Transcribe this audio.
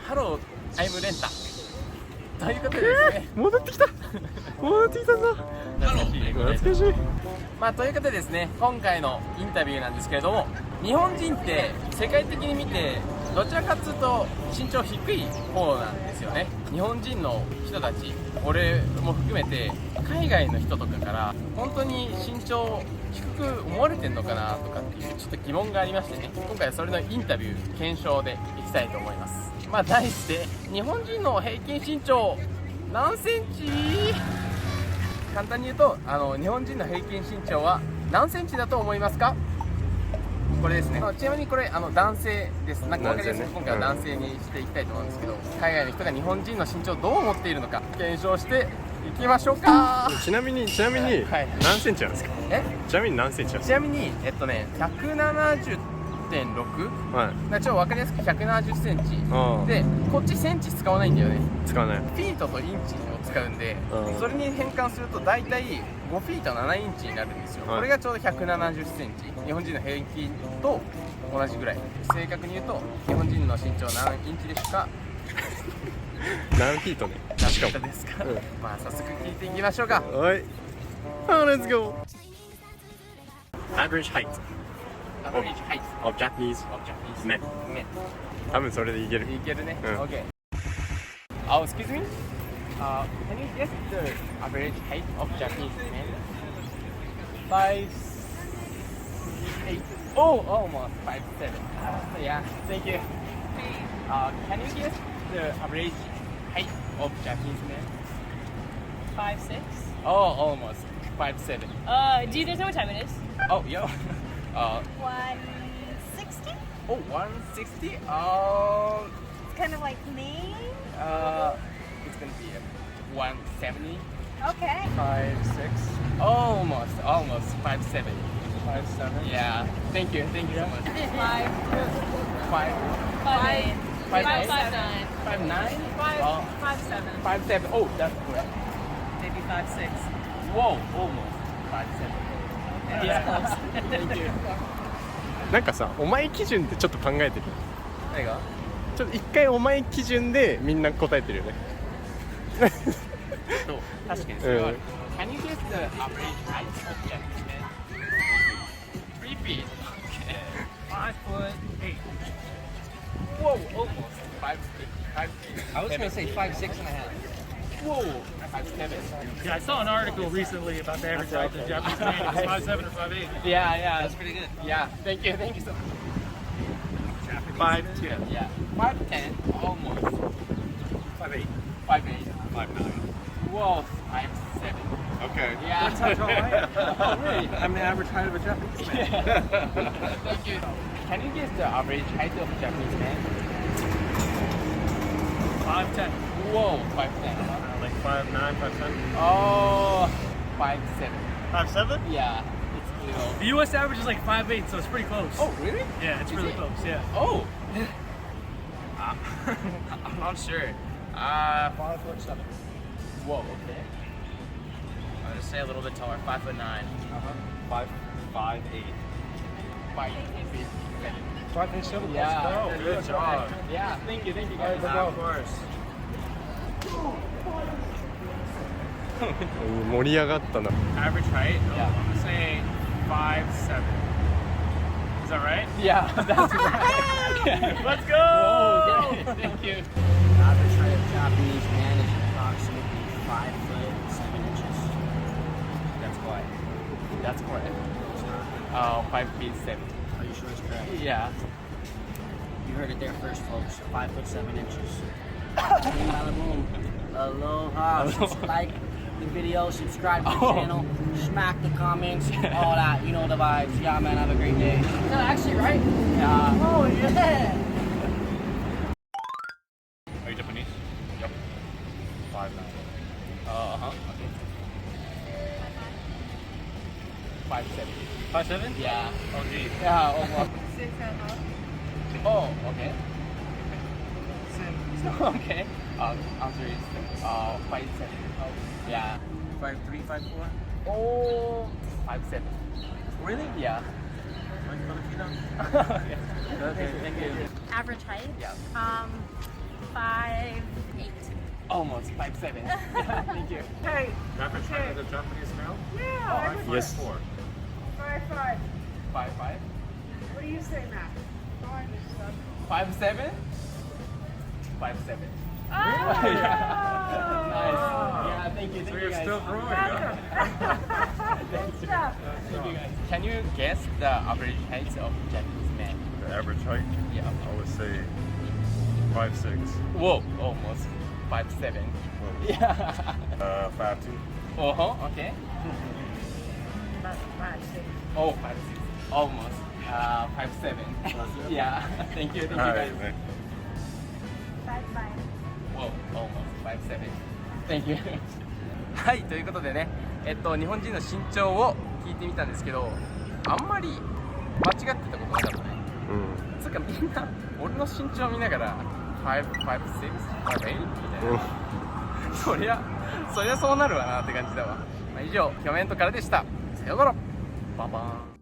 Hello, I'm Renta ということでですね、戻ってきたんだ。懐かしい。ということでですね、今回のインタビューなんですけれども、日本人って世界的に見てどちらかというと身長低い方なんですよね。日本人の人たち、俺も含めて海外の人とかから本当に身長低く思われてんのかなとかっていうちょっと疑問がありましてね、今回はそれのインタビュー検証でいきたいと思います。題して日本人の平均身長何センチ？簡単に言うと日本人の平均身長は何センチだと思いますか？これですね。ちなみにこれ男性です。なんか分かりやすく今回は男性にしていきたいと思うんですけど、海外の人が日本人の身長をどう思っているのか検証していきましょうか。ちなみに、はい、何センチなんですか？ちなみに何センチなんですか？ちなみに170.6、はい、ちょっと分かりやすく170センチで、こっちセンチ使わないんだよね。使わない。フィートとインチを使うんで、それに変換すると大体5フィート7インチになるんですよ。これがちょうど170センチ、日本人の平均と同じぐらい。正確に言うと日本人の身長何インチですか？何フィートね。何フィートですか？早速聞いていきましょうか。はい。Let's go. Average height of Japanese men. 多分それでいける。いけるね。うん。 OK. Excuse me. Can you guess the average height of Japanese men? 5'8". Oh, almost 5'7". Yeah, thank you. Can you guess the average height of Japanese men? 5'6". Oh, almost 5'7". Do you guys know what time it is? Oh, yo. 160? Oh, 160. It's kind of like me. It's gonna be 170. Okay. 5'6". Almost 5'7". 5'7". Yeah. Thank you so much. 5'8". 5'9". 5'7". 5'7". Oh, that's correct. Maybe 5'6". Whoa, almost 5'7". Yeah. Thank you. なんかさ、お前基準でちょっと考えてる。何が？ちょっと一回お前基準でみんな答えてるよね。そう、確かにそれはある。Can you guess the average height of Japanese men? 3 feet. Okay. 5'8". Whoa, almost 5 feet. 5 feet. I was gonna say 5'6" and a half. Whoa, 5'7". Yeah, I saw an article recently about the average height of Japanese man. It's 5'7" or 5'8". Yeah. That's pretty good. Yeah, thank you so much. 5'10". Yeah, 5'10", almost. 5'8". 5'8". 5'9". Whoa, 5'7". Okay. Yeah. That's how tall I am. Oh, really? I'm the average height of a Japanese man. Thank you. Can you guess the average height of Japanese man? 5'10". Whoa, 5'10". Like 5'9", 5'10". Oh, 5'7". 5'7"? Yeah, it's little. The U.S. average is like 5'8", so it's pretty close. Oh, really? Yeah, it's Is really it? close, yeah. Oh. I'm not sure. 5'7". Whoa, okay. I'm gonna say a little bit taller. 5'9". 5'8". 5'8". 5'7". Yeah. Let's go. Good job. Yeah, thank you guys. Of course. 盛り上がったな。 Average height? Yeah. I'm gonna say 5'7". Is that right? Yeah, that's right. Let's go! Whoa, okay. Thank you. Average height of Japanese man is approximately 5'7". That's correct. That's correct. 5'7". Are you sure it's correct? Yeah. You heard it there first, folks. 5'7". Boom, bada boom. Aloha. Like the video, subscribe to the channel, smack the comments, all that. You know the vibes. Yeah, man. Have a great day. No, actually, right? Yeah. Oh yeah. Are you Japanese? Yep. 5'9". Okay. 5'7". 5'7"? Yeah. Oh, geez. Yeah, almost. Oh, okay. Okay. Answer is 5'7". Oh, yeah. 5'3", 5'4". Oh, 5'7". Really? Yeah. Like Filipino? Okay, thank you. Average height? Yeah. 5'6". almost 5'7". Yeah, thank you. Hey, Average height of the Japanese male? yeah, I'm Yes. 5'4". 5'5". 5'5". What do you say, Matt? 5'7". 5'7". Oh! Nice. Yeah, thank you. So Thank you you're guys. still growing, yeah? Good stuff. Thank you guys. Can you guess the average height of Japanese man? The average height, Yeah. I would say 5'6". Whoa, almost 5'7". Yeah. 5'2". Oh, okay. About 5'6". Oh, 5'6". Almost 5'7". Yeah. Thank you. Thank you guys. はいね。 5'5". Whoa, almost 5'7". Thank you. はい、ということでね、日本人の身長を聞いてみたんですけど、あんまり間違ってたことなかったね。つうかみんな、俺の身長見ながら、5'6", 5'8", みたいな。そりゃそうなるわなって感じだわ。以上、コメントからでした。さようなら。バンバン。